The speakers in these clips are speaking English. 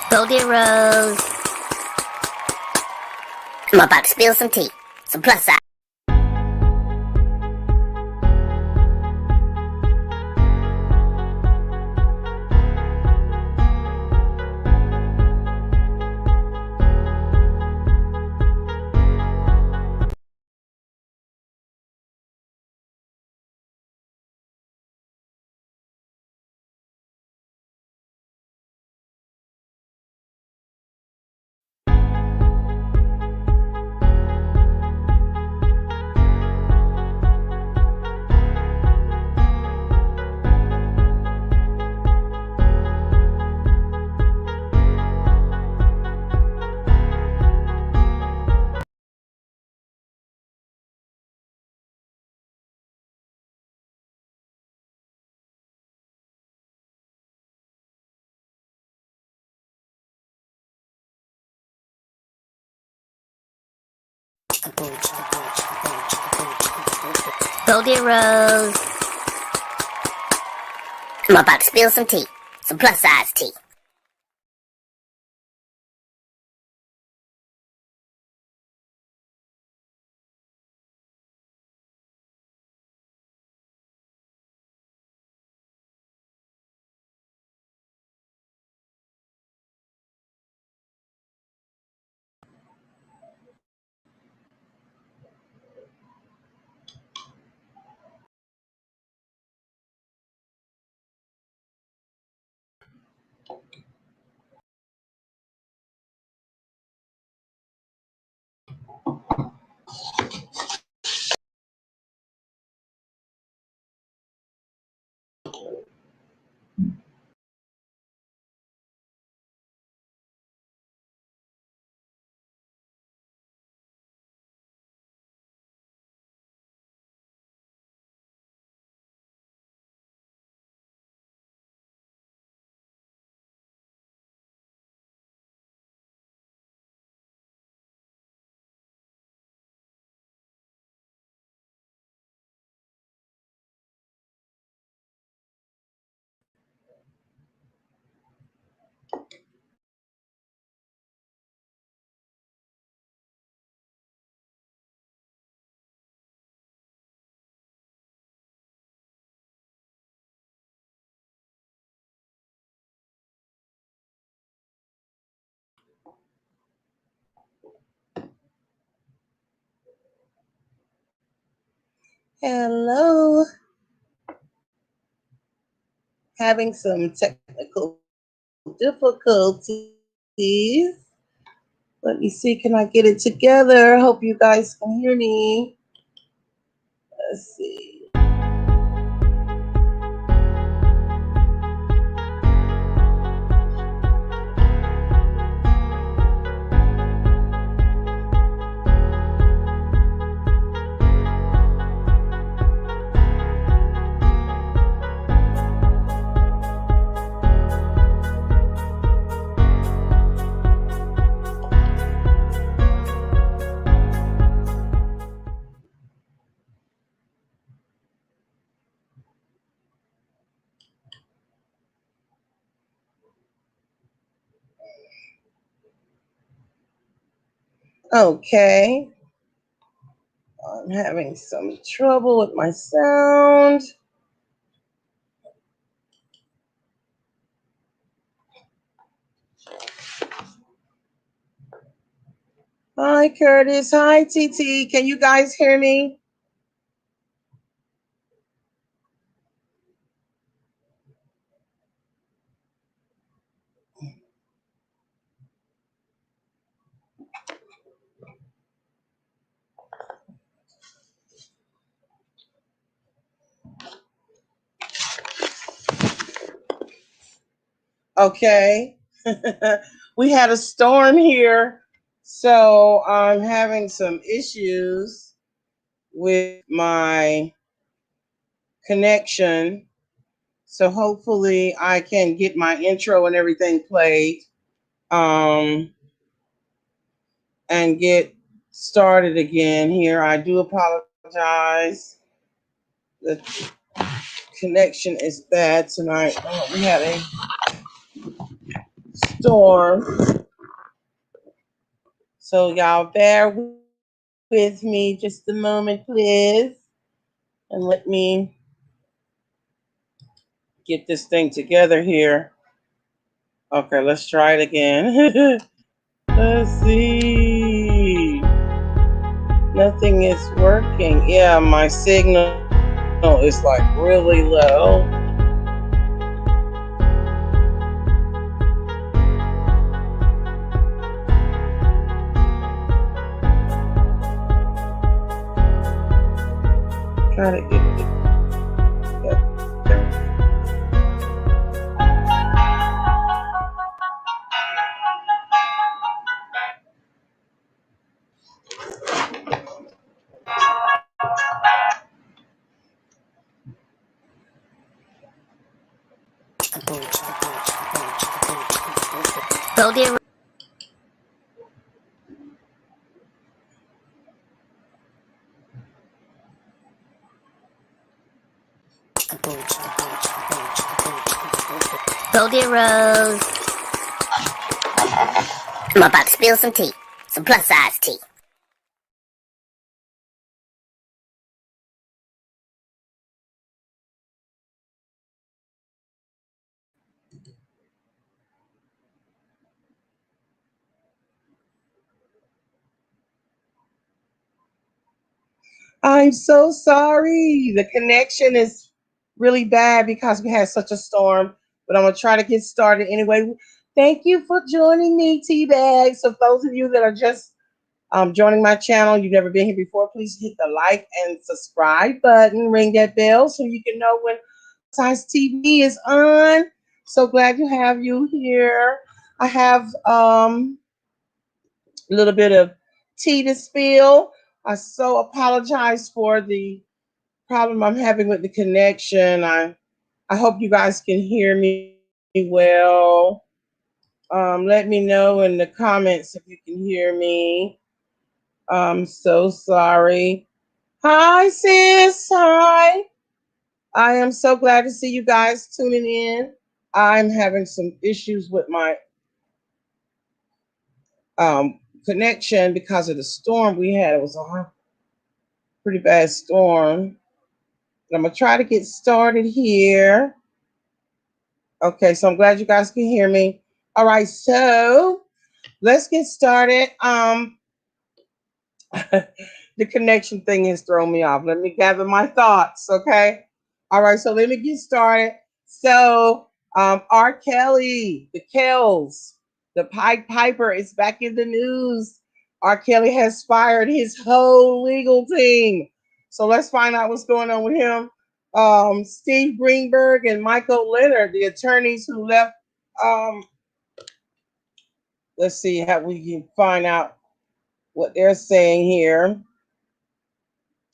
Go dear Rose. I'm about to spill some tea. Some plus size. Go dear Rose. I'm about to spill some tea. Some plus size tea. Hello. Having some technical difficulties. Let me see, can I get it together? Hope you guys can hear me. Let's see. Okay. I'm having some trouble with my sound. Hi, Curtis. Hi, TT. Can you guys hear me? Okay. We had a storm here, so I'm having some issues with my connection. So hopefully I can get my intro and everything played and get started again here. I do apologize. connection is bad tonight. Oh, we had a storm. So y'all bear with me just a moment, please. And let me get this thing together here. Okay, let's try it again. Let's see. Nothing is working. Yeah, my signal is like really low. Try to get it. Go there. Go there, Rose. I'm about to spill some tea. Some plus size tea. I'm so sorry. The connection is really bad because we had such a storm, but I'm going to try to get started anyway. Thank you for joining me, T-Bag. So those of you that are just joining my channel, you've never been here before, please hit the like and subscribe button, ring that bell so you can know when Size TV is on. So glad to have you here. I have a little bit of tea to spill. I so apologize for the problem I'm having with the connection. I hope you guys can hear me well. Let me know in the comments if you can hear me. I'm so sorry. Hi, sis. Hi. I am so glad to see you guys tuning in. I'm having some issues with my connection because of the storm we had. It was a pretty bad storm. I'm going to try to get started here. Okay, so I'm glad you guys can hear me. All right, so let's get started. The connection thing has thrown me off. Let me gather my thoughts, okay? All right, so let me get started. So, R.Kelly, the Kells, the Pied Piper is back in the news. R.Kelly has fired his whole legal team. So let's find out what's going on with him. Steve Greenberg and Michael Leonard, the attorneys who left. Let's see how we can find out what they're saying here.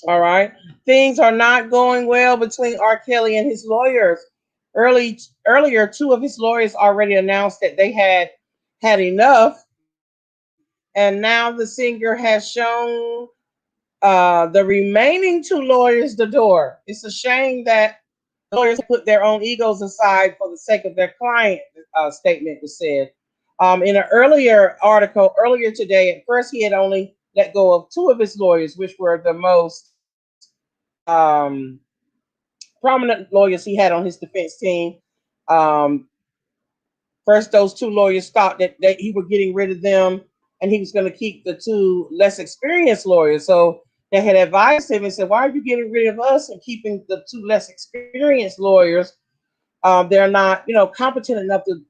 All right. Things are not going well between R. Kelly and his lawyers. Earlier, two of his lawyers already announced that they had enough. And now the singer has shown the remaining two lawyers the door. It's a shame that lawyers put their own egos aside for the sake of their client, statement was said. In an earlier article, earlier today, at first he had only let go of two of his lawyers, which were the most prominent lawyers he had on his defense team. First, those two lawyers thought that he was getting rid of them and he was going to keep the two less experienced lawyers. So they had advised him and said, why are you getting rid of us and keeping the two less experienced lawyers? They're not, competent enough to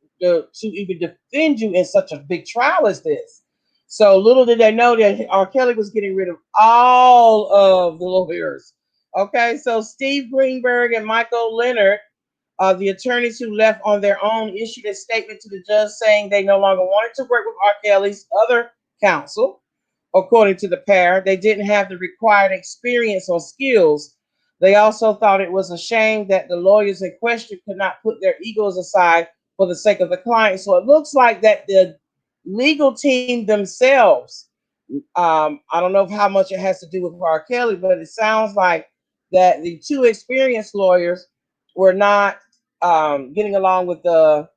even defend you in such a big trial as this. So little did they know that R. Kelly was getting rid of all of the lawyers. Okay, so Steve Greenberg and Michael Leonard, the attorneys who left on their own, issued a statement to the judge saying they no longer wanted to work with R. Kelly's other counsel. According to the pair, they didn't have the required experience or skills. They also thought it was a shame that the lawyers in question could not put their egos aside for the sake of the client. So it looks like that the legal team themselves, I don't know how much it has to do with R. Kelly, but it sounds like that the two experienced lawyers were not getting along with the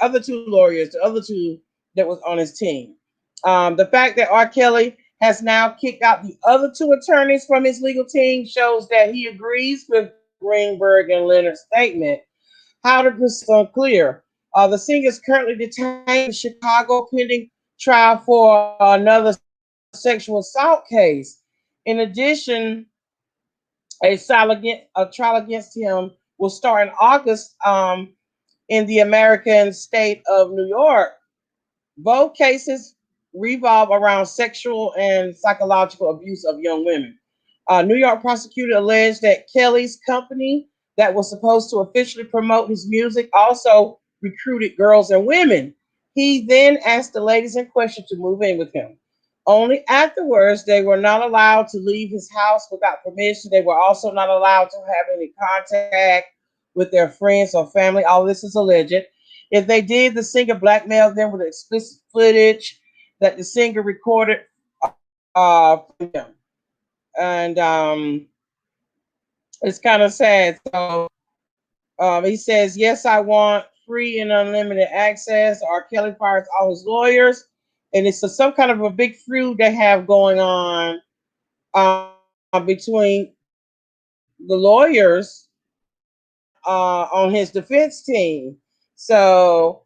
other two lawyers, the other two that was on his team. The fact that R. Kelly has now kicked out the other two attorneys from his legal team shows that he agrees with Greenberg and Leonard's statement. How to this is unclear. The singer is currently detained in Chicago pending trial for another sexual assault case. In addition, a trial against him will start in August in the American state of New York. Both cases revolve around sexual and psychological abuse of young women. New York prosecutor alleged that Kelly's company, that was supposed to officially promote his music, also recruited girls and women. He then asked the ladies in question to move in with him. Only afterwards, they were not allowed to leave his house without permission. They were also not allowed to have any contact with their friends or family. All this is alleged. If they did, the singer blackmailed them with explicit footage that the singer recorded for them. And it's kind of sad. So he says, yes, I want free and unlimited access. R. Kelly fires all his lawyers. And it's some kind of a big feud they have going on between the lawyers on his defense team. So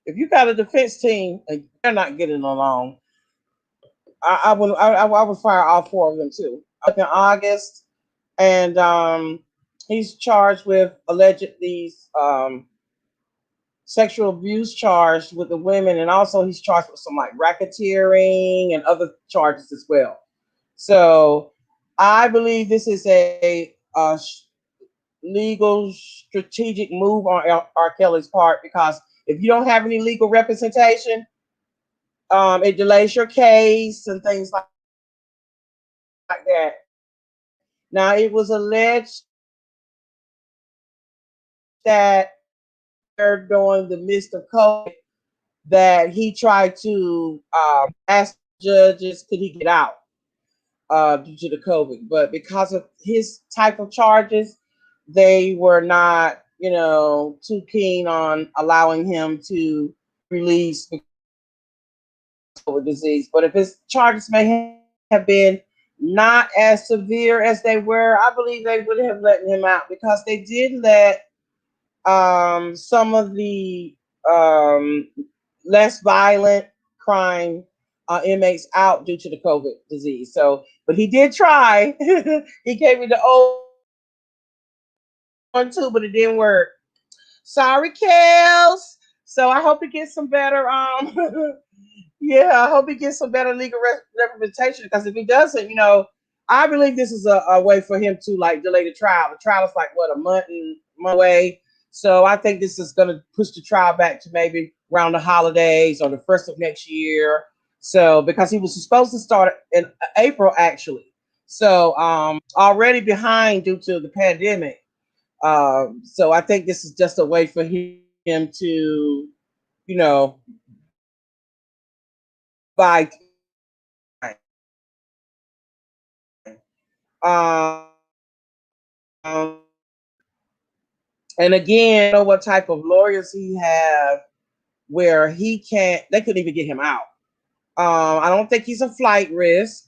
if you got a defense team and they're not getting along, I would fire all four of them too. Up in August, and he's charged with alleged these sexual abuse charge with the women, and also he's charged with some like racketeering and other charges as well. So I believe this is a legal strategic move on R. Kelly's part, because if you don't have any legal representation, it delays your case and things like that. Now, it was alleged that during the midst of COVID, that he tried to ask judges could he get out due to the COVID, but because of his type of charges, they were not, too keen on allowing him to release the COVID disease. But if his charges may have been not as severe as they were, I believe they would have let him out, because they did let some of the less violent crime inmates out due to the COVID disease. So, but he did try. He gave me the old one too, but it didn't work. Sorry, Kels. So I hope he gets some better. Yeah, I hope he gets some better legal representation, because if he doesn't, I believe this is a way for him to like delay the trial. The trial is like what, a month away. So I think this is going to push the trial back to maybe around the holidays or the first of next year. So because he was supposed to start in April actually, so already behind due to the pandemic. So I think this is just a way for him to, buy time. Um, and again, I don't know what type of lawyers he have where they couldn't even get him out. I don't think he's a flight risk.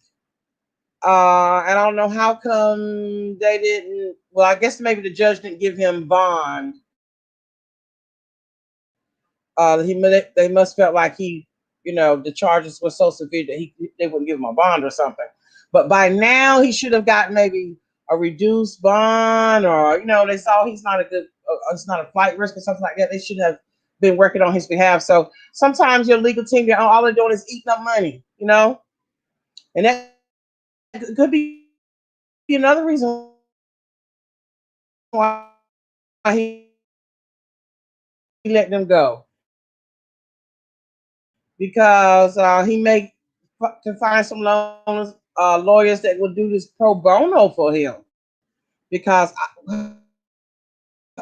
I don't know how come they didn't. Well, I guess maybe the judge didn't give him bond. They must felt like the charges were so severe that they wouldn't give him a bond or something. But by now he should have gotten maybe a reduced bond, or they saw he's not a flight risk or something like that. They should have been working on his behalf. So sometimes your legal team, all they're doing is eating up money, and that could be another reason why he let them go, because he may to find some lawyers that will do this pro bono for him. Because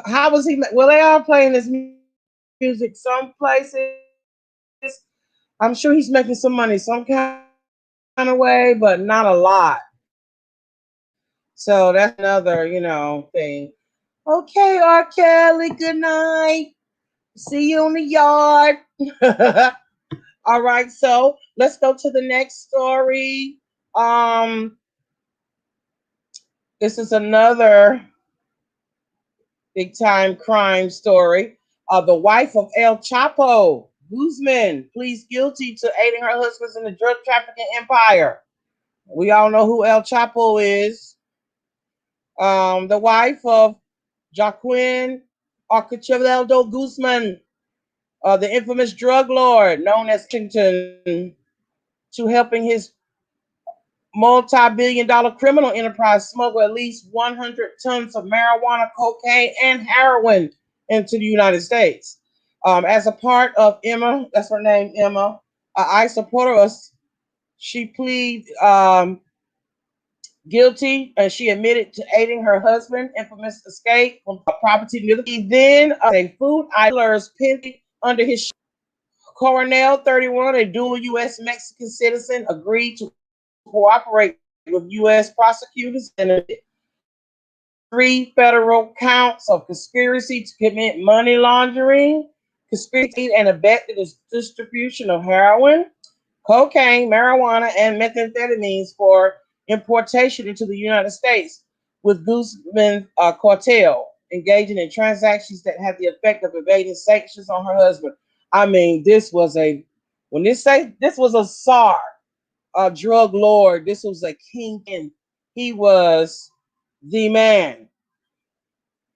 how was he? Well, they are playing his music some places. I'm sure he's making some money some kind of way, but not a lot. So that's another, thing. Okay, R.Kelly, good night. See you in the yard. All right, so let's go to the next story. Um, this is another big time crime story. The wife of El Chapo, Guzman, pleads guilty to aiding her husband in the drug trafficking empire. We all know who El Chapo is. The wife of Joaquin Archibaldo Guzman, the infamous drug lord known as Washington, to helping his multi-billion-dollar criminal enterprise smuggle at least 100 tons of marijuana, cocaine, and heroin into the United States. As a part of Emma, that's her name, Emma, ISPURO, she pleaded guilty, and she admitted to aiding her husband infamous escape from a property near the. He then a food idlers pinned under his. Coronel 31, a dual U.S. Mexican citizen, agreed to cooperate with U.S. prosecutors and three federal counts of conspiracy to commit money laundering, conspiracy and abet the distribution of heroin, cocaine, marijuana, and methamphetamines for importation into the United States, with Guzman cartel engaging in transactions that had the effect of evading sanctions on her husband. I mean, this was a when this was a czar, a drug lord. This was a kingpin. He was the man.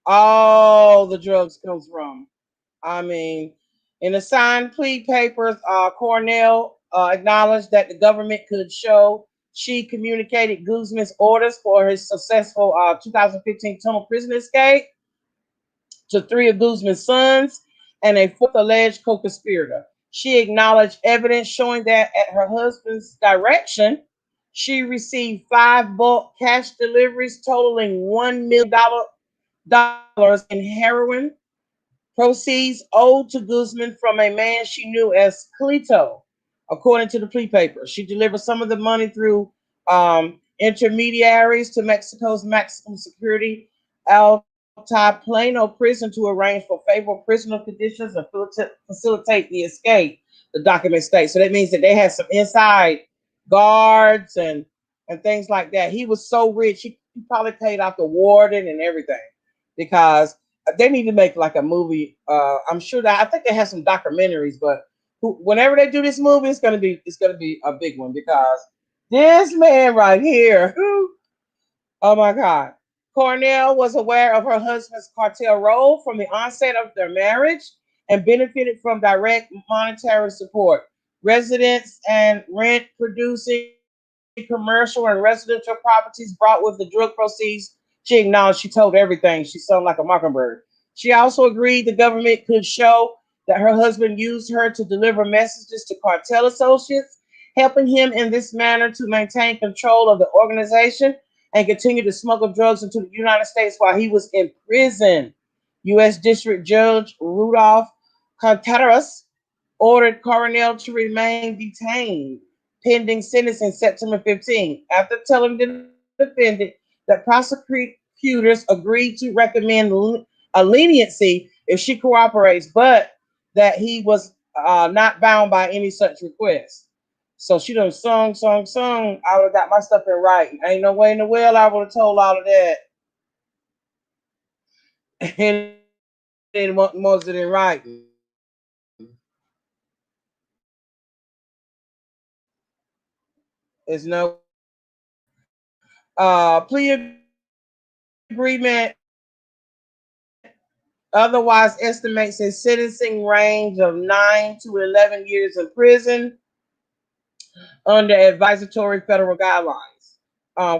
All the drugs comes from. I mean, in the signed plea papers, Cornell acknowledged that the government could show she communicated Guzman's orders for his successful 2015 tunnel prison escape to three of Guzman's sons and a fourth alleged co-conspirator. She acknowledged evidence showing that at her husband's direction, she received 5 bulk cash deliveries totaling $1 million in heroin proceeds owed to Guzman from a man she knew as Clito, according to the plea paper. She delivered some of the money through intermediaries to Mexico's maximum security Plano prison to arrange for favorable prisoner conditions and facilitate the escape, the document states. So that means that they had some inside guards and things like that. He was so rich, he probably paid off the warden and everything, because they need to make like a movie. I'm sure that I think they have some documentaries, but whenever they do this movie, it's gonna be a big one, because this man right here, oh my God. Cornell was aware of her husband's cartel role from the onset of their marriage and benefited from direct monetary support. Residents and rent producing commercial and residential properties brought with the drug proceeds. She acknowledged she told everything. She sounded like a mockingbird. She also agreed the government could show that her husband used her to deliver messages to cartel associates, helping him in this manner to maintain control of the organization and continue to smuggle drugs into the United States while he was in prison. U.S. District Judge Rudolph Contreras ordered Coronel to remain detained pending sentencing September 15, after telling the defendant that prosecutors agreed to recommend a leniency if she cooperates, but that he was not bound by any such request. So she done sung. I would have got my stuff in writing. Ain't no way in the world I would have told all of that. And then most of it in writing. There's no plea agreement otherwise estimates a sentencing range of 9 to 11 years in prison under advisory federal guidelines.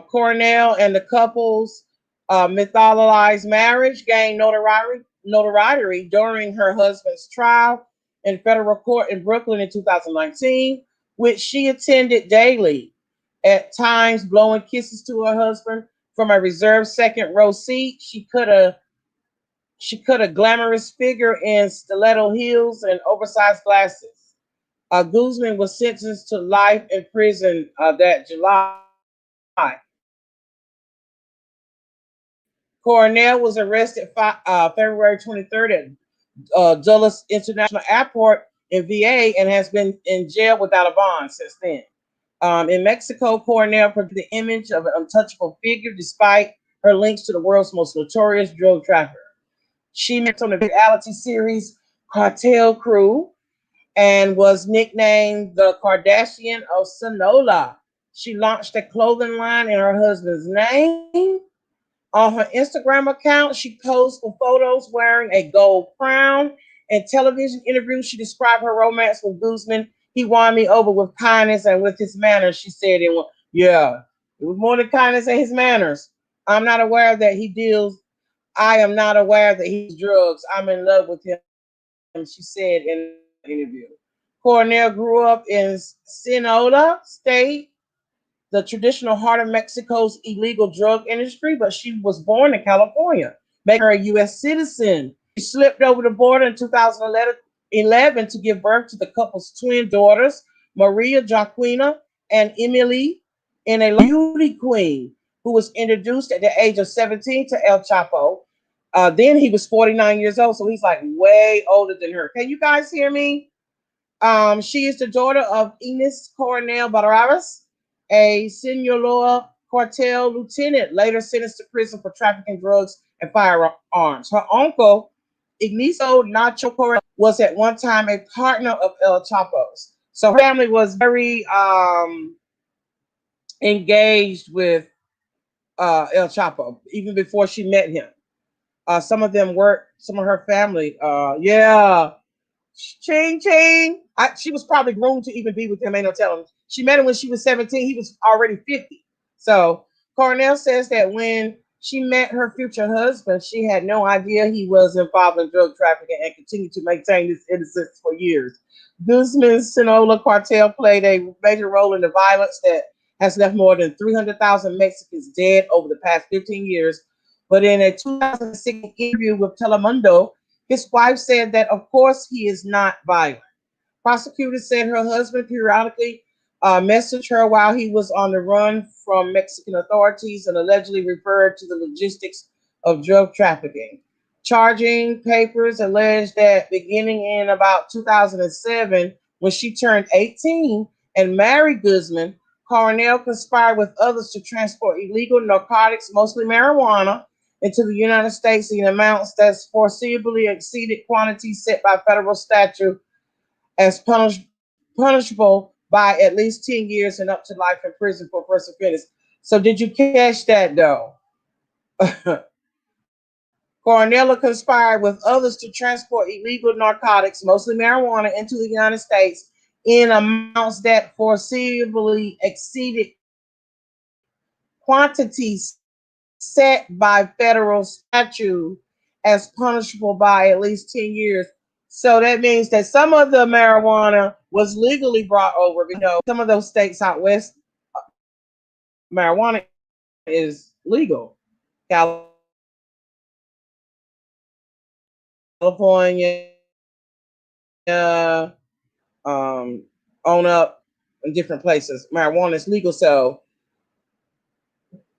Cornell and the couple's mythologized marriage gained notoriety during her husband's trial in federal court in Brooklyn in 2019, which she attended daily, at times blowing kisses to her husband from a reserved second row seat. She cut a glamorous figure in stiletto heels and oversized glasses. Guzman was sentenced to life in prison that July. Cornell was arrested February 23rd at Dulles International Airport in VA and has been in jail without a bond since then. In Mexico, Cornell portrayed the image of an untouchable figure despite her links to the world's most notorious drug trafficker. She met on the reality series Cartel Crew and was nicknamed the Kardashian of Sonora. She launched a clothing line in her husband's name. On her Instagram account, she posed for photos wearing a gold crown. In television interviews, she described her romance with Guzman. He won me over with kindness and with his manners. She said, it was more than kindness and his manners. I'm not aware that he deals. I am not aware that he drugs. I'm in love with him, she said in an interview. Cornell grew up in Sinaloa State, the traditional heart of Mexico's illegal drug industry, but she was born in California, making her a U.S. citizen. She slipped over the border in 2011 to give birth to the couple's twin daughters, Maria Joaquina and Emily, in a beauty queen who was introduced at the age of 17 to El Chapo. Then he was 49 years old, so he's like way older than her. Can you guys hear me? She is the daughter of Ines Coronel Barrabas, a Sinaloa cartel lieutenant, later sentenced to prison for trafficking drugs and firearms. Her uncle, Ignacio Nacho Coronel, was at one time a partner of El Chapo's. So her family was very engaged with El Chapo, even before she met him. Some of her family, Ching Ching. She was probably groomed to even be with him. Ain't no telling. She met him when she was 17. He was already 50. So Cornell says that when she met her future husband, she had no idea he was involved in drug trafficking and continued to maintain his innocence for years. Guzman's Sinaloa cartel played a major role in the violence that has left more than 300,000 Mexicans dead over the past 15 years. But in a 2006 interview with Telemundo, his wife said that, of course, he is not violent. Prosecutors said her husband periodically messaged her while he was on the run from Mexican authorities and allegedly referred to the logistics of drug trafficking. Charging papers alleged that beginning in about 2007, when she turned 18 and married Guzman, Cornell conspired with others to transport illegal narcotics, mostly marijuana, into the United States in amounts that foreseeably exceeded quantities set by federal statute as punishable by at least 10 years and up to life in prison for first offense. So did you catch that, though? Cornell conspired with others to transport illegal narcotics, mostly marijuana, into the United States in amounts that foreseeably exceeded quantities set by federal statute as punishable by at least 10 years. So that means that some of the marijuana was legally brought over. You know, some of those states out west, marijuana is legal. California, on up in different places, marijuana is legal. So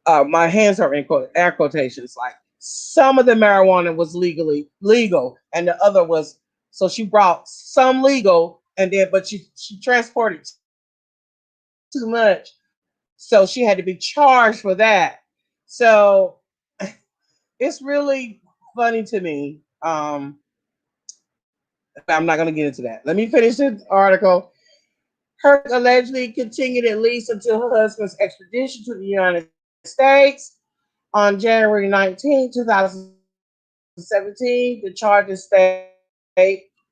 my hands are in air quotations. Like some of the marijuana was legally legal, and the other was. So she brought some legal, and then but she transported too much, so she had to be charged for that. So it's really funny to me. I'm not going to get into that. Let me finish the article. Her allegedly continued at least until her husband's extradition to the United States on January 19, 2017. The charges state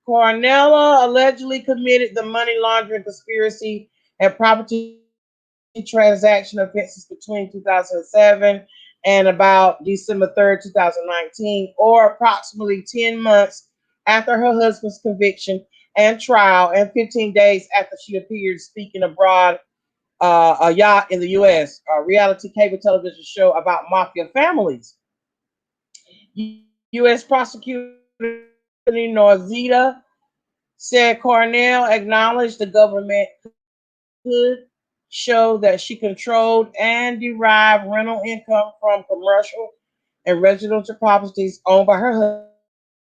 Cornella allegedly committed the money laundering conspiracy and property transaction offenses between 2007 and about December 3rd, 2019, or approximately 10 months after her husband's conviction and trial, and 15 days after she appeared speaking abroad a yacht in the U.S., a reality cable television show about mafia families. U.S. prosecutor Norzita said Cornell acknowledged the government could show that she controlled and derived rental income from commercial and residential properties owned by her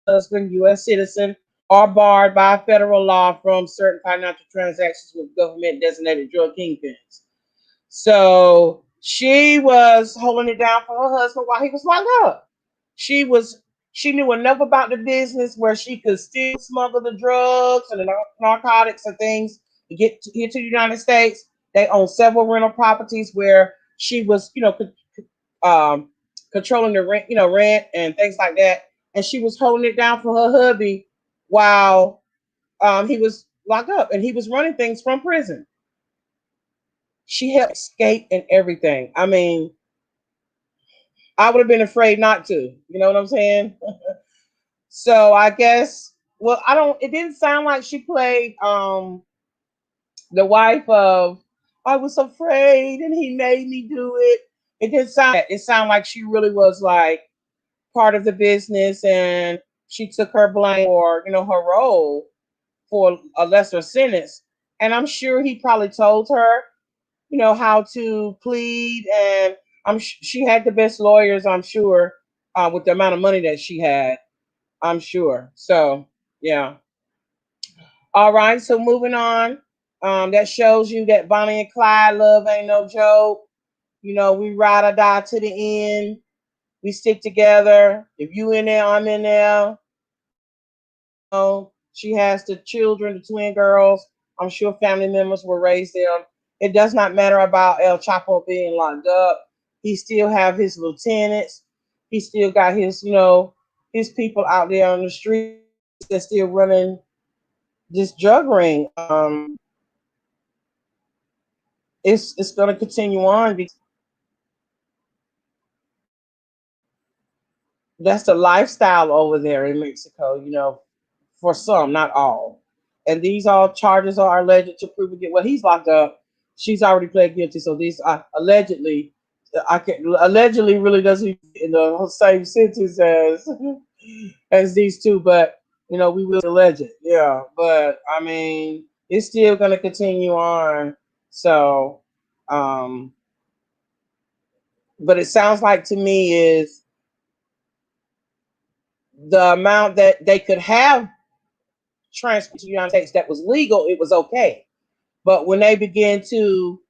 husband, U.S. citizen, are barred by federal law from certain financial transactions with government designated drug kingpins. So she was holding it down for her husband while he was locked up. She was she knew enough about the business where she could still smuggle the drugs and the narcotics and things to get to, here to the United States. They own several rental properties where she was, um, controlling the rent, rent and things like that. And she was holding it down for her hubby while he was locked up and he was running things from prison. She helped escape and everything. I mean, I would have been afraid not to. You know what I'm saying? So I guess, well, I don't. It didn't sound like she played the wife of I was afraid and he made me do it. It didn't sound. It sounded like she really was like part of the business and she took her blame for her role for a lesser sentence. And I'm sure he probably told her how to plead, and she had the best lawyers, I'm sure, with the amount of money that she had, I'm sure. So yeah. All right, so moving on. That shows you that Bonnie and Clyde love ain't no joke. We ride or die to the end. We stick together. If you in there, I'm in there. She has the children, the twin girls. I'm sure family members will raise them. It does not matter about El Chapo being locked up. He still have his lieutenants. He still got his people out there on the streets that's still running this drug ring. It's going to continue on because that's the lifestyle over there in Mexico. For some, not all. And these all charges are alleged to prove again. Well, he's locked up. She's already pled guilty. So these are allegedly, I can allegedly really doesn't in the same sentence as these two, but we will allege it. Yeah, but I mean, it's still going to continue on. So, um, but it sounds like to me is the amount that they could have transport to the United States that was legal, it was okay. But when they began to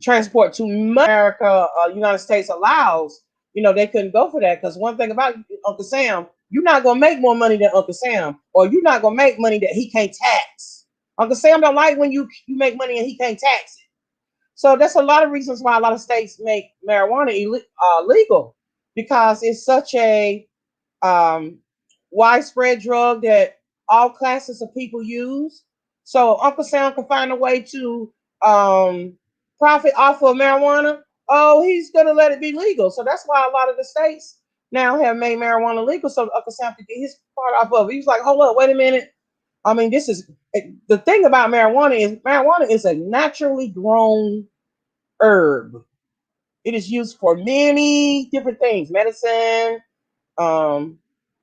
transport to America, United States allows, they couldn't go for that because one thing about Uncle Sam, you're not gonna make more money than Uncle Sam, or you're not gonna make money that he can't tax. Uncle Sam don't like when you make money and he can't tax it. So that's a lot of reasons why a lot of states make marijuana legal because it's such a um, widespread drug that all classes of people use. So Uncle Sam can find a way to profit off of marijuana. Oh, he's gonna let it be legal. So that's why a lot of the states now have made marijuana legal, so Uncle Sam can get his part off of it. He's like, hold up, wait a minute. I mean, this is the thing about marijuana is a naturally grown herb. It is used for many different things, medicine, um,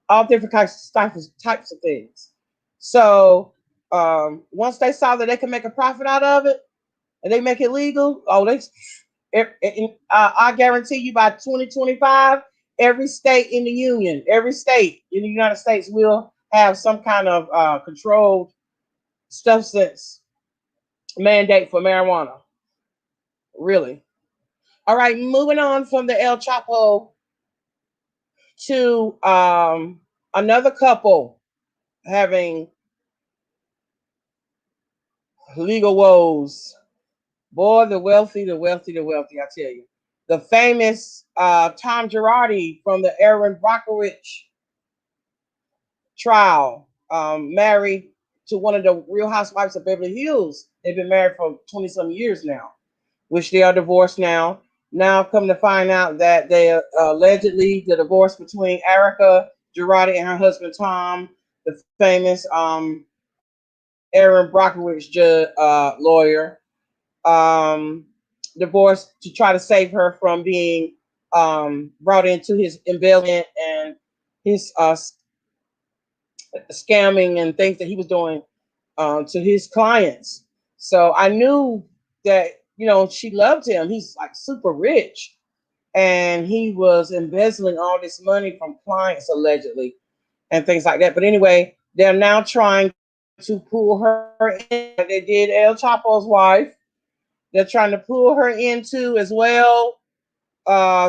all different types of things. So once they saw that they can make a profit out of it and they make it legal, I guarantee you by 2025, every state in the union, every state in the United States will have some kind of controlled substance mandate for marijuana. Really. All right, moving on from the El Chapo to another couple having legal woes. Boy, the wealthy, the wealthy, the wealthy, I tell you. The famous Tom Girardi from the Aaron Brockovich trial, married to one of the Real Housewives of Beverly Hills. They've been married for 20 some years now, which they are divorced now. Now, come to find out that they allegedly the divorce between Erika Girardi and her husband Tom, the famous Aaron Brockovich lawyer, um, divorced to try to save her from being brought into his embezzlement and his scamming and things that he was doing to his clients. So I knew that she loved him. He's like super rich, and he was embezzling all this money from clients allegedly and things like that. But anyway, they're now trying to pull her in. They did El Chapo's wife. They're trying to pull her into as well,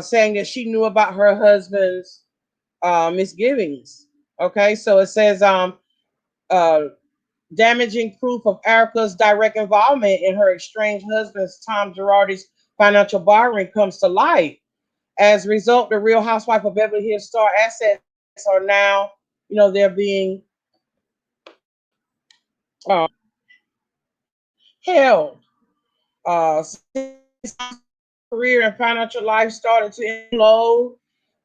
saying that she knew about her husband's misgivings. Okay, so it says uh, damaging proof of Erika's direct involvement in her estranged husband's Tom Girardi's financial borrowing comes to light. As a result, the Real Housewife of Beverly Hills star assets are now, they're being uh, held. Since career and financial life started to implode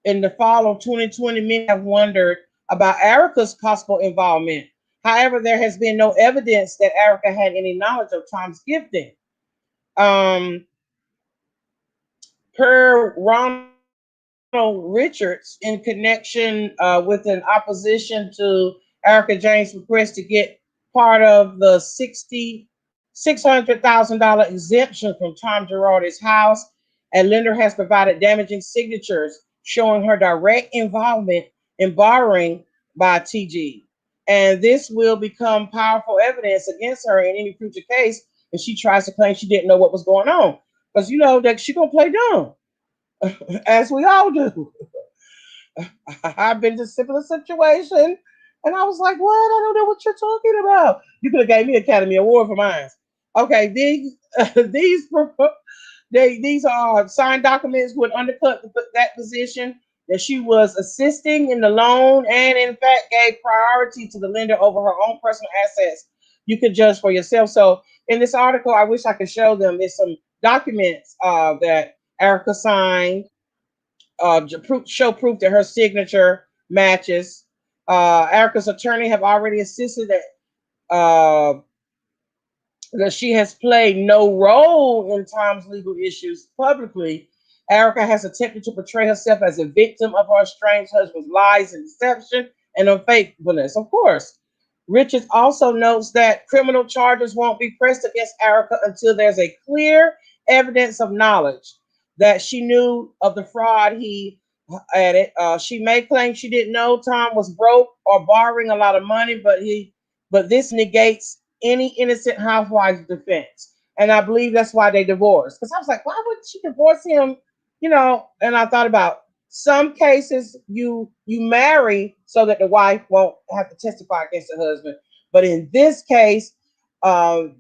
in the fall of 2020, many have wondered about Erika's possible involvement. However, there has been no evidence that Erika had any knowledge of Tom's gifting. Um, per Ronald Richards, in connection with an opposition to Erika Jayne's request to get part of the $600,000 exemption from Tom Girardi's house, a lender has provided damaging signatures showing her direct involvement in borrowing by TG. And this will become powerful evidence against her in any future case if she tries to claim she didn't know what was going on. Because you know that she's gonna play dumb, as we all do. I've been to similar situation, and I was like, "What? I don't know what you're talking about." You could have gave me Academy Award for mine. Okay, these these are signed documents would undercut that position that she was assisting in the loan and in fact gave priority to the lender over her own personal assets. You could judge for yourself. So in this article, I wish I could show them. There's some documents that Erika signed, show proof that her signature matches. Erika's attorney have already insisted uh, that she has played no role in Tom's legal issues publicly. Erika has attempted to portray herself as a victim of her estranged husband's lies and deception and unfaithfulness. Of course, Richards also notes that criminal charges won't be pressed against Erika until there's a clear evidence of knowledge that she knew of the fraud he added. She may claim she didn't know Tom was broke or borrowing a lot of money, but this negates any innocent housewife's defense. And I believe that's why they divorced. Because I was like, why would she divorce him? And I thought about some cases you marry so that the wife won't have to testify against the husband. But in this case, um,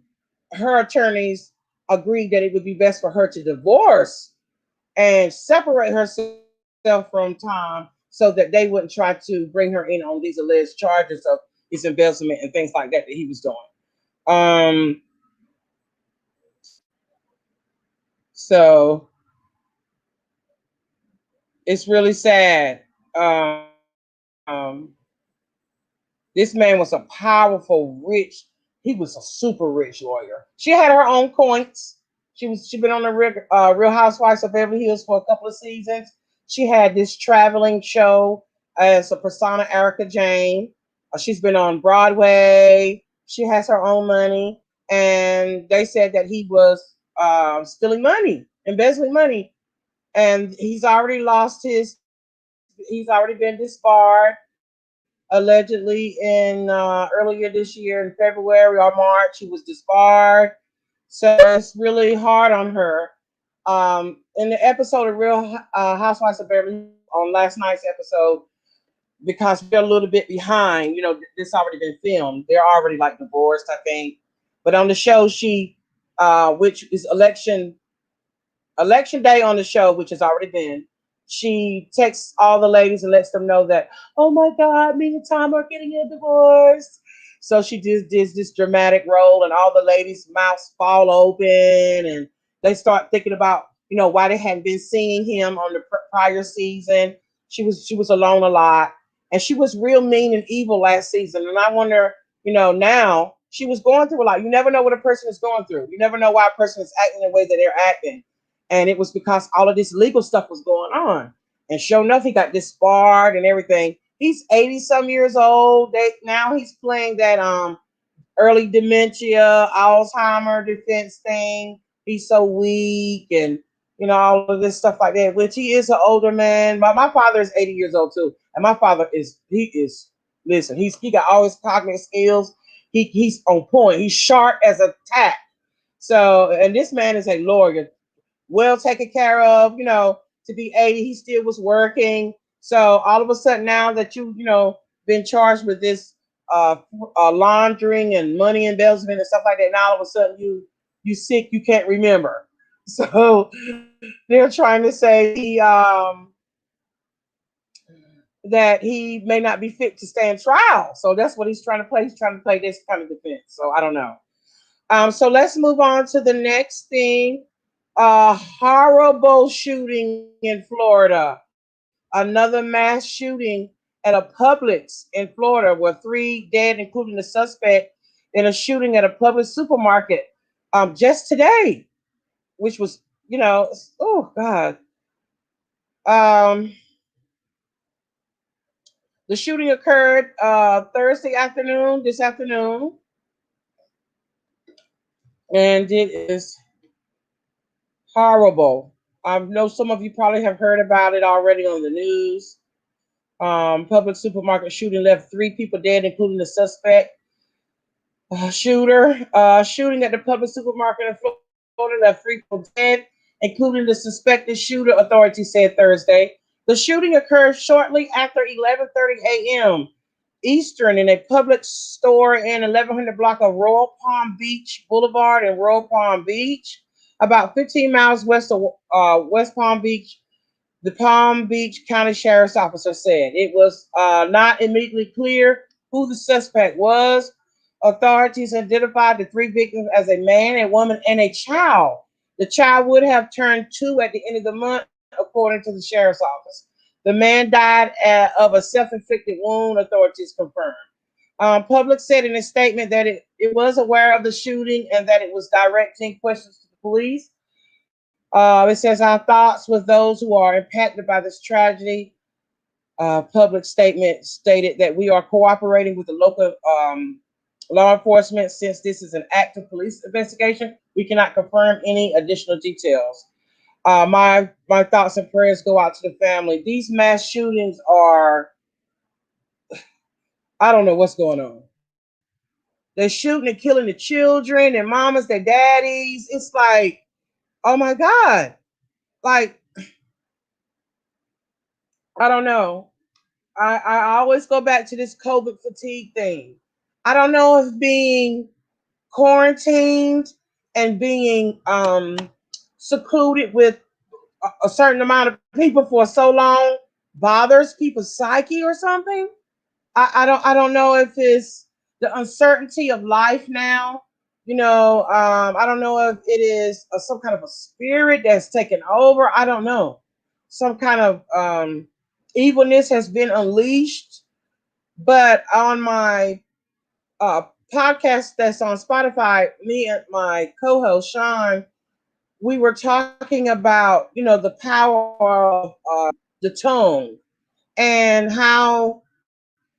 her attorneys agreed that it would be best for her to divorce and separate herself from Tom so that they wouldn't try to bring her in on these alleged charges of his embezzlement and things like that he was doing. Um, so it's really sad. This man was a powerful, rich. He was a super rich lawyer. She had her own coins. She been on the Real Housewives of Beverly Hills for a couple of seasons. She had this traveling show as a persona, Erika Jayne. She's been on Broadway. She has her own money, and they said that he was stealing money, embezzling money, and he's already been disbarred allegedly in earlier this year in February or March. He was disbarred. So it's really hard on her. In the episode of Real Housewives of Beverly Hills on last night's episode, because we're a little bit behind, this already been filmed. They're already like divorced, I think. But on the show, which is election day on the show, which has already been, she texts all the ladies and lets them know that, oh my God, me and Tom are getting a divorce. So she just did this dramatic role, and all the ladies' mouths fall open, and they start thinking about, why they hadn't been seeing him on the prior season. She was alone a lot, and she was real mean and evil last season. And I wonder, now she was going through a lot. You never know what a person is going through. You never know why a person is acting the way that they're acting, and it was because all of this legal stuff was going on. And sure enough, he got disbarred and everything. He's 80 some years old. Now he's playing that early dementia, Alzheimer defense thing. He's so weak, and you know, all of this stuff like that, which he is an older man. My father is 80 years old too. And my father listen, he got all his cognitive skills. He's on point. He's sharp as a tack. So, and this man is a lawyer, well taken care of, you know, to be 80, he still was working. So all of a sudden now that you know, been charged with this laundering and money embezzlement and stuff like that, now all of a sudden you sick, you can't remember. So they're trying to say that he may not be fit to stand trial. So that's what he's trying to play. He's trying to play this kind of defense. So I don't know. So let's move on to the next thing. A horrible shooting in Florida. Another mass shooting at a Publix in Florida where 3 dead, including the suspect, in a shooting at a Publix supermarket just today, which was, you know, oh God. Um, the shooting occurred Thursday afternoon, this afternoon, and it is horrible. I know some of you probably have heard about it already on the news. Public supermarket shooting left 3 people dead, including the suspect. Shooting at the public supermarket in Florida left 3 people dead, including the suspected shooter, authorities said Thursday. The shooting occurred shortly after 11:30 a.m. Eastern in a Publix store in 1100 block of Royal Palm Beach Boulevard in Royal Palm Beach, about 15 miles west of West Palm Beach. The Palm Beach County Sheriff's officer said it was not immediately clear who the suspect was. Authorities identified the 3 victims as a man, a woman, and a child. The child would have turned 2 at the end of the month, according to the sheriff's office. The man died of a self-inflicted wound, authorities confirmed. Public said in a statement that it was aware of the shooting and that it was directing questions to the police. It says, our thoughts with those who are impacted by this tragedy. Public statement stated that we are cooperating with the local law enforcement since this is an active police investigation. We cannot confirm any additional details. My thoughts and prayers go out to the family. These mass shootings are, I don't know what's going on. They're shooting and killing the children, their mamas, their daddies. It's like, oh my God. Like, I don't know. I always go back to this COVID fatigue thing. I don't know if being quarantined and being secluded with a certain amount of people for so long bothers people's psyche or something. I don't know if it's the uncertainty of life now. You know, I don't know if it is some kind of a spirit that's taken over. I don't know. Some kind of evilness has been unleashed. But on my uh, podcast that's on Spotify, me and my co-host Sean, we were talking about, you know, the power of the tongue and how,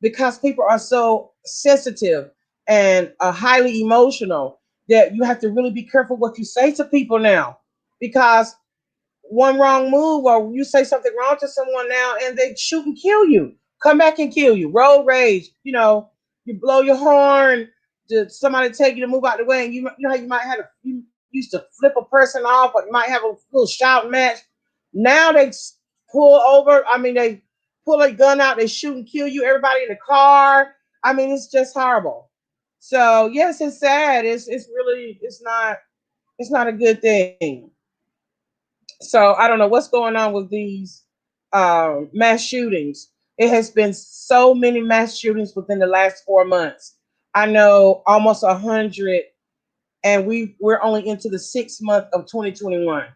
because people are so sensitive and highly emotional, that you have to really be careful what you say to people now, because one wrong move or you say something wrong to someone now and they shoot and kill you, come back and kill you. Road rage, you know, you blow your horn to somebody tell you to move out the way, and you know how you might have you used to flip a person off, or you might have a little shout match. Now they pull over. I mean, they pull a gun out, they shoot and kill you. Everybody in the car. I mean, it's just horrible. So yes, it's sad. It's really it's not a good thing. So I don't know what's going on with these mass shootings. It has been so many mass shootings within the last 4 months. I know almost 100, and we're only into the 6th month of 2021.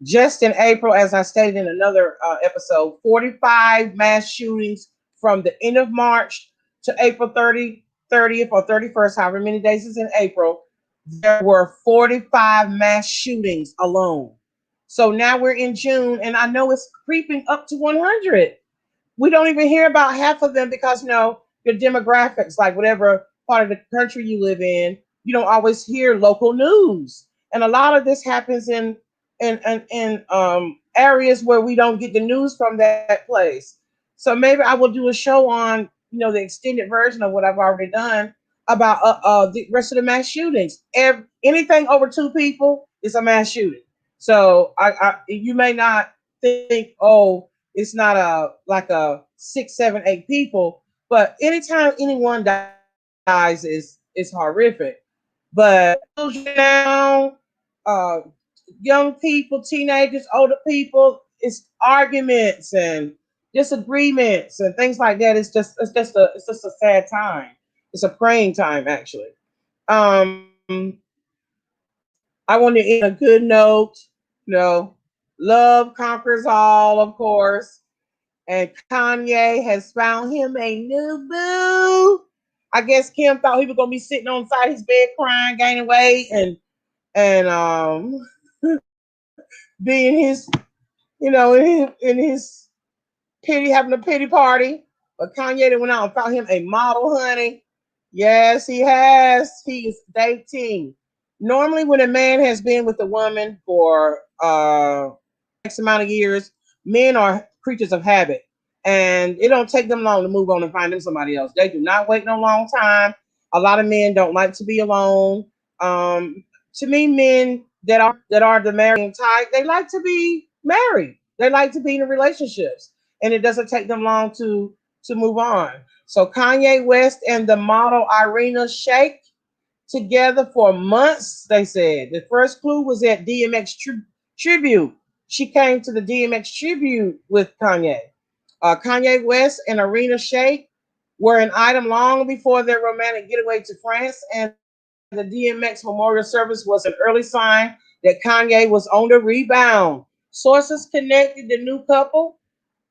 Just in April, as I stated in another episode, 45 mass shootings from the end of March to April 30th or 31st, however many days is in April. There were 45 mass shootings alone. So now we're in June, and I know it's creeping up to 100. We don't even hear about half of them because, you know, your demographics, like whatever part of the country you live in, you don't always hear local news. And a lot of this happens in areas where we don't get the news from that place. So maybe I will do a show on the extended version of what I've already done about the rest of the mass shootings. Anything over two people is a mass shooting. So you may not think, oh, it's not like a 6, 7, 8 people, but anytime anyone dies is horrific. But children now, young people, teenagers, older people, it's arguments and disagreements and things like that. It's just a sad time. It's a praying time actually. Um, I want to end on a good note. Love conquers all, of course. And Kanye has found him a new boo. I guess Kim thought he was gonna be sitting on the side of his bed crying, gaining weight, and being in his pity, having a pity party. But Kanye then went out and found him a model, honey. Yes, he has. He is dating. Normally, when a man has been with a woman for X amount of years, men are creatures of habit. And it don't take them long to move on and find them somebody else. They do not wait no long time. A lot of men don't like to be alone. To me, men that are the marrying type, they like to be married. They like to be in relationships, and it doesn't take them long to move on. So Kanye West and the model Irina SHAYK together for months. They said the first clue was at DMX tribute. She came to the DMX tribute with Kanye. Kanye West and Irina SHAYK were an item long before their romantic getaway to France, and the DMX memorial service was an early sign that Kanye was on the rebound. Sources connected the new couple.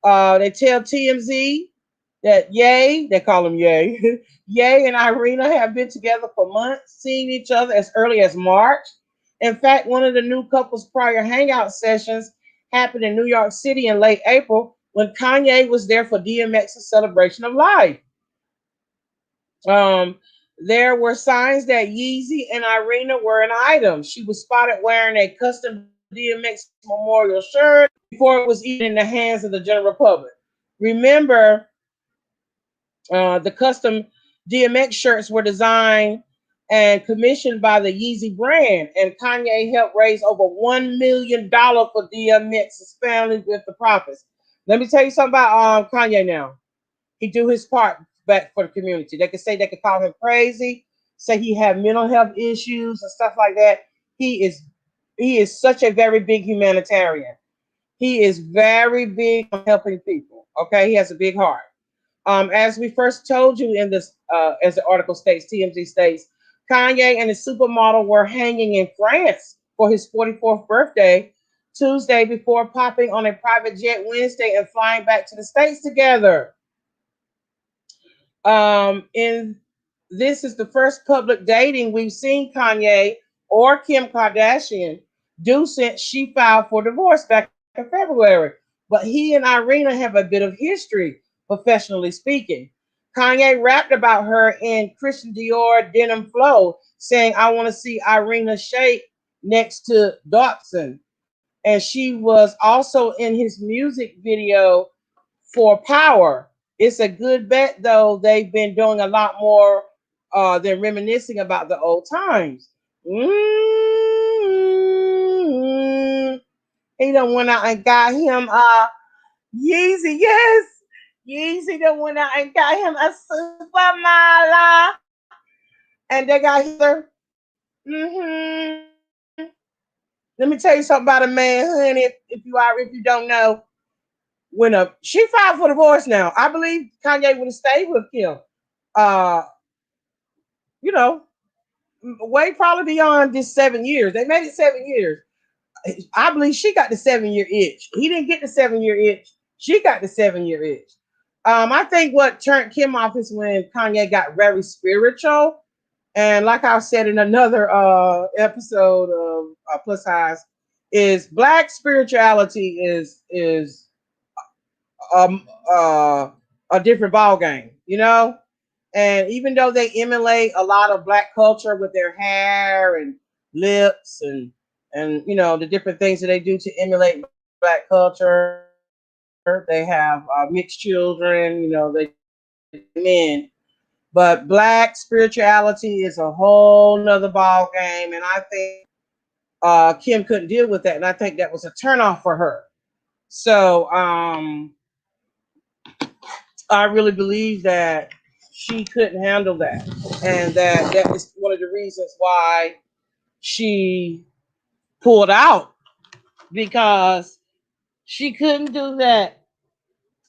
They tell TMZ that they call him Ye, Ye and Irina have been together for months, seeing each other as early as March. In fact, one of the new couple's prior hangout sessions happened in New York City in late April when Kanye was there for DMX's celebration of life. Um, there were signs that Yeezy and Irina were an item. She was spotted wearing a custom DMX memorial shirt before it was even in the hands of the general public. Remember, the custom DMX shirts were designed and commissioned by the Yeezy brand, and Kanye helped raise over $1 million for DMX's family with the profits. Let me tell you something about Kanye now. He do his part back for the community. They could call him crazy, say he had mental health issues and stuff like that. He is he is such a very big humanitarian. He is very big on helping people. Okay, he has a big heart. As we first told you in this, as the article states, TMZ states, Kanye and his supermodel were hanging in France for his 44th birthday Tuesday before popping on a private jet Wednesday and flying back to the States together. In This is the first public dating we've seen Kanye or Kim Kardashian do since she filed for divorce back in February. But he and Irina have a bit of history, professionally speaking. Kanye rapped about her in Christian Dior Denim Flow, saying, I want to see Irina Shayk next to Dotson. And she was also in his music video for Power. It's a good bet, though. They've been doing a lot more than reminiscing about the old times. Mm-hmm. He done went out and got him Yeezy. Yes, Yeezy done went out and got him a supermodel, and they got her. Mm-hmm. Let me tell you something about a man, honey. If you don't know, when she filed for divorce now, I believe Kanye would have stayed with Kim. Uh, you know, way probably beyond this 7 years. They made it 7 years. I believe she got the 7 year itch. He didn't get the 7 year itch. She got the 7 year itch. I think what turned Kim off is when Kanye got very spiritual. And like I said in another episode of Plus Size, is black spirituality is um, uh, a different ball game. And even though they emulate a lot of black culture with their hair and lips and and you know the different things that they do to emulate black culture. They have mixed children, you know, they men. But black spirituality is a whole nother ball game, and I think Kim couldn't deal with that, and I think that was a turnoff for her. So I really believe that she couldn't handle that, and that is one of the reasons why she pulled out, because she couldn't do that.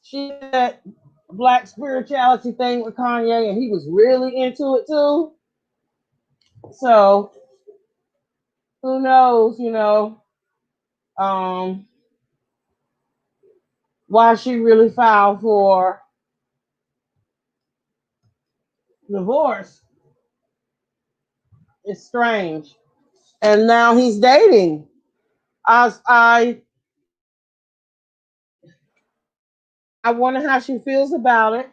She did that black spirituality thing with Kanye, and he was really into it too. So who knows, you know, um, why she really filed for divorce. It's strange. And now he's dating. I I wonder how she feels about it.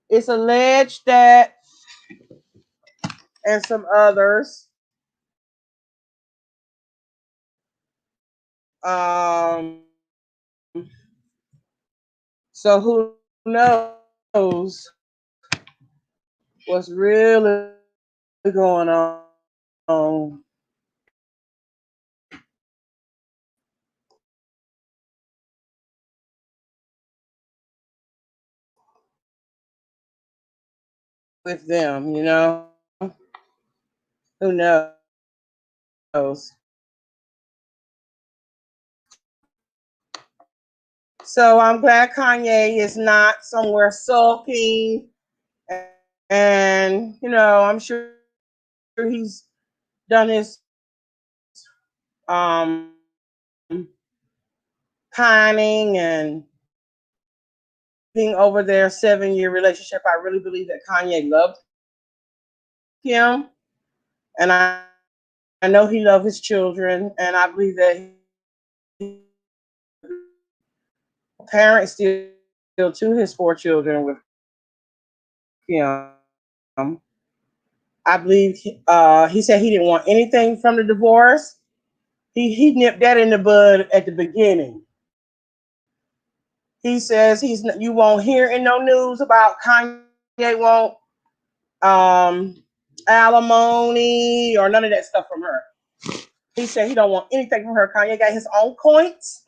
It's alleged that, and some others, so who knows what's really going on with them, you know? Who knows? So I'm glad Kanye is not somewhere sulking. And, you know, I'm sure he's done his um, pining and being over their 7-year relationship. I really believe that Kanye loved him. And I know he loved his children. And I believe that parents still to his 4 children with him. I believe he said he didn't want anything from the divorce. He nipped that in the bud at the beginning. He says you won't hear in no news about Kanye won't alimony or none of that stuff from her. He said he don't want anything from her. Kanye got his own coins.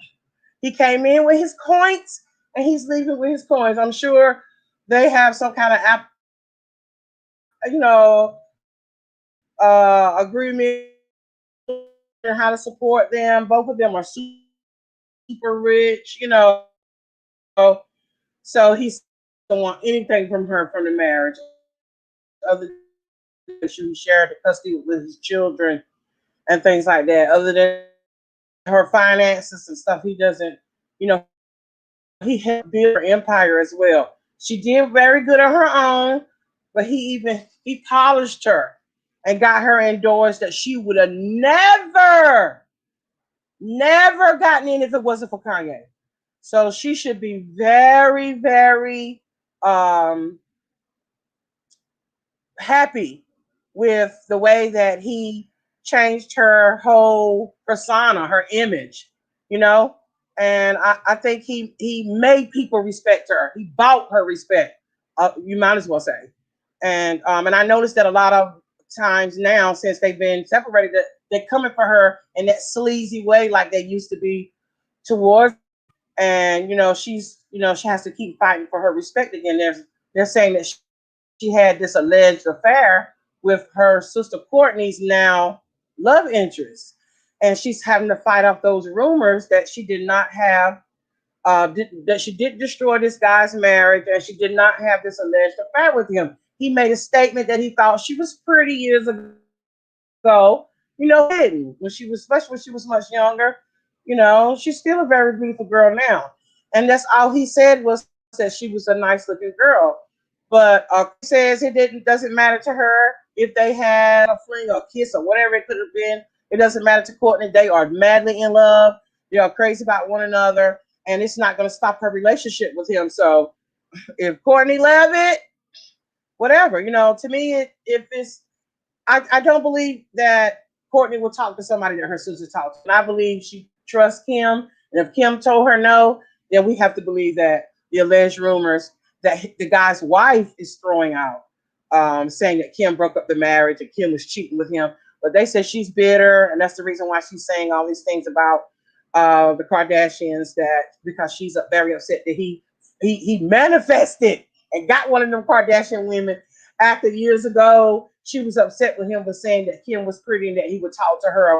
He came in with his coins and he's leaving with his coins. I'm sure they have some kind of you know, agreement on how to support them. Both of them are super rich, you know. So he don't want anything from her from the marriage, other than she shared the custody with his children and things like that. Other than her finances and stuff, he doesn't, you know, he helped build her empire as well. She did very good on her own, but he polished her and got her endorsed that she would have never gotten in if it wasn't for Kanye. So she should be very, very happy with the way that he changed her whole persona, her image, you know. And I think he made people respect her. He bought her respect. You might as well say. And I noticed that a lot of times now, since they've been separated, that they're coming for her in that sleazy way, like they used to be towards. And she has to keep fighting for her respect again. They're saying that she had this alleged affair with her sister Courtney's now love interest, and she's having to fight off those rumors that she did not have, that she did destroy this guy's marriage, and she did not have this alleged affair with him. He made a statement that he thought she was pretty years ago, hidden when she was, especially when she was much younger. She's still a very beautiful girl now, and that's all he said was that she was a nice looking girl. But he says doesn't matter to her if they had a fling or a kiss or whatever it could have been. It doesn't matter to Courtney. They are madly in love. They are crazy about one another, and it's not going to stop her relationship with him. So if Courtney love it, whatever. You know, to me, if it's, I don't believe that Courtney will talk to somebody that her sister talks to. And I believe she trusts Kim. And if Kim told her no, then we have to believe that the alleged rumors that the guy's wife is throwing out, saying that Kim broke up the marriage and Kim was cheating with him. But they said she's bitter, and that's the reason why she's saying all these things about the Kardashians, that because she's very upset that he manifested and got one of them Kardashian women after years ago. She was upset with him for saying that Kim was pretty and that he would talk to her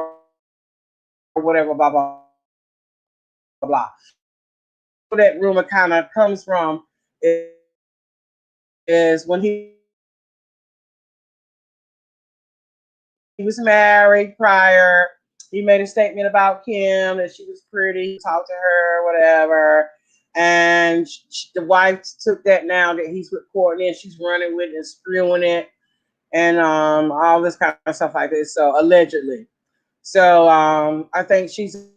or whatever, blah, blah, blah. Where that rumor kind of comes from is when he was married prior, he made a statement about Kim that she was pretty, talked to her, whatever. And the wife took that now that he's with Courtney and she's running with it and spewing it and all this kind of stuff like this. So allegedly. So I think she's a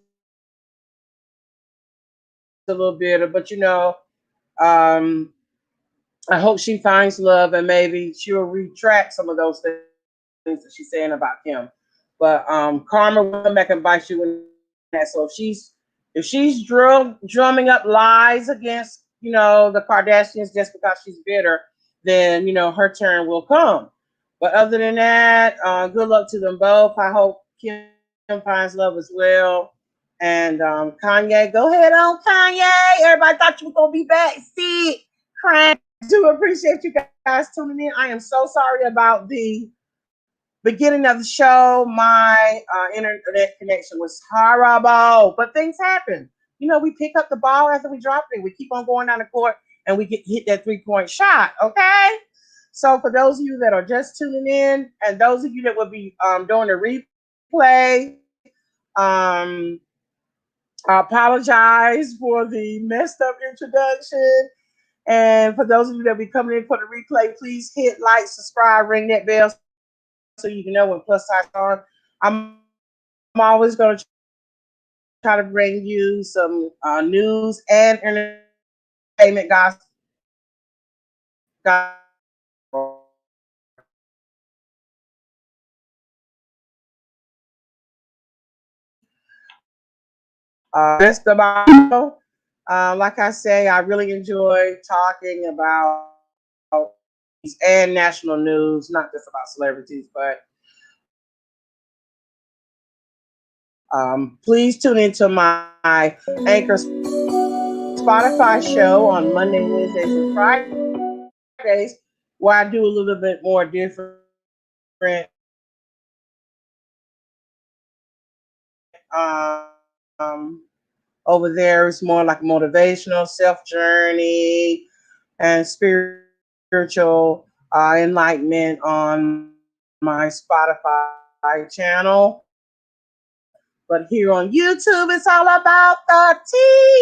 little bitter, but you know, I hope she finds love and maybe she'll retract some of those things that she's saying about Kim. But karma will come back and bite you in that. So if she's drumming up lies against, you know, the Kardashians just because she's bitter, then you know her turn will come. But other than that, good luck to them both. I hope Kim finds love as well. And Kanye, go ahead on Kanye. Everybody thought you were gonna be back. See, crying. I do appreciate you guys tuning in. I am so sorry about the beginning of the show. My internet connection was horrible, but things happen. You know, we pick up the ball after we drop it. We keep on going down the court and we hit that 3-point shot. Okay. So for those of you that are just tuning in, and those of you that will be doing the replay, I apologize for the messed up introduction. And for those of you that will be coming in for the replay, please hit like, subscribe, ring that bell so you can know when plus size on. I'm always going to try to bring you some news and entertainment gossip. Just about, like I say, I really enjoy talking about and national news, not just about celebrities, but please tune into my Anchor Spotify show on Monday, Wednesdays, and Fridays, where I do a little bit more different. Over there, it's more like motivational, self journey, and spiritual enlightenment on my Spotify channel. But here on YouTube, it's all about the tea.